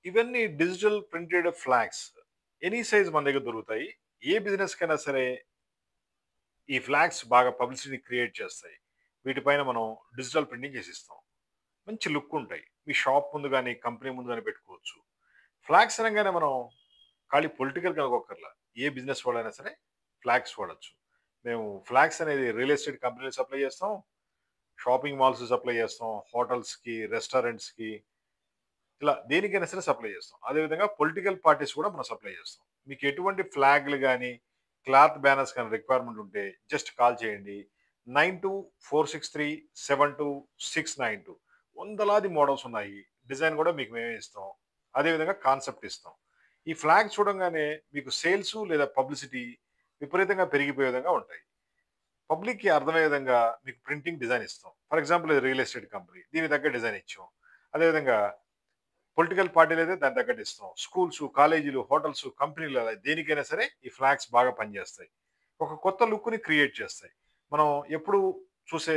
ఇవన్నీ digital printed flags. Any size మన దగ్గర దొరుకుతాయి. ఏ బిజినెస్‌కైనా సరే ఈ ఫ్లాగ్స్ బాగా పబ్లిసిటీ క్రియేట్ చేస్తాయి. వీటిపైన మనం డిజిటల్ ప్రింటింగ్ చేసిస్తాం. మంచి లుక్ ఉంటాయి. మీ షాప్ ముందు గాని, కంపెనీ ముందు గాని పెట్టుకోవచ్చు. ఫ్లాగ్స్ అనంగానే మనం ఖాళీ పొలిటికల్‌గా అనుకోక్కర్లా. ఏ బిజినెస్ వాడైనా సరే ఫ్లాగ్స్ వాడొచ్చు. మేము ఫ్లాగ్స్ అనేది రియల్ ఎస్టేట్ కంపెనీలు సప్లై చేస్తాం. షాపింగ్ మాల్స్ సప్లై చేస్తాం. హోటల్స్‌కి, రెస్టారెంట్స్‌కి ఇలా దేనికైనా సరే సప్లై చేస్తాం. అదేవిధంగా పొలిటికల్ పార్టీస్ కూడా మనం సప్లై చేస్తాం. మీకు ఎటువంటి ఫ్లాగ్‌లు గాని, క్లాత్ బ్యానర్స్ గాని రిక్వైర్మెంట్ ఉంటే జస్ట్ కాల్ చేయండి. 9246372692 వందలాది మోడల్స్ ఉన్నాయి. డిజైన్ కూడా మీకు మేమే ఇస్తాం. అదేవిధంగా కాన్సెప్ట్ ఇస్తాం. ఈ ఫ్లాగ్ చూడంగానే మీకు సేల్స్ లేదా పబ్లిసిటీ విపరీతంగా పెరిగిపోయే విధంగా ఉంటాయి. పబ్లిక్‌కి అర్థమయ్యే విధంగా మీకు ప్రింటింగ్ డిజైన్ ఇస్తాం. ఫర్ ఎగ్జాంపుల్ ఇది రియల్ ఎస్టేట్ కంపెనీ. దీనికి తగ్గ డిజైన్ ఇచ్చాం. అదేవిధంగా పొలిటికల్ పార్టీలైతే దానికి తగ్గట్టు ఇస్తాం. స్కూల్స్, కాలేజీలు, హోటల్స్, కంపెనీలు అలా దేనికైనా సరే ఈ ఫ్లాగ్స్ బాగా పనిచేస్తాయి. ఒక కొత్త లుక్‌ని క్రియేట్ చేస్తాయి. మనం ఎప్పుడు చూసే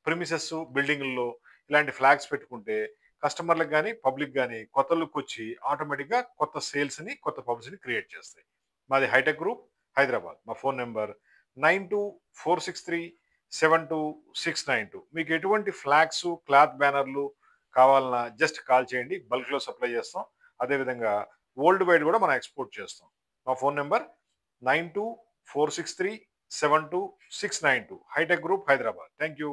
ప్రిమిసెస్, బిల్డింగుల్లో ఇలాంటి ఫ్లాగ్స్ పెట్టుకుంటే కస్టమర్‌లకు గాని, పబ్లిక్ గాని కొత్త లుక్ వచ్చి ఆటోమేటిక్‌గా కొత్త సేల్స్‌ని, కొత్త పబ్లిసిటీని క్రియేట్ చేస్తాయి. మాది హైటెక్ గ్రూప్, హైదరాబాద్. మా ఫోన్ నంబర్ 9246372692. మీకు ఎటువంటి ఫ్లాగ్స్, క్లాత్ బ్యానర్‌లు కావాలన్నా జస్ట్ కాల్ చేయండి. బల్క్‌లో సప్లై చేస్తాం. అదేవిధంగా వరల్డ్ వైడ్ కూడా మనం ఎక్స్‌పోర్ట్ చేస్తాం. మా phone number 9246372692. Hitech group, Hyderabad. Thank you.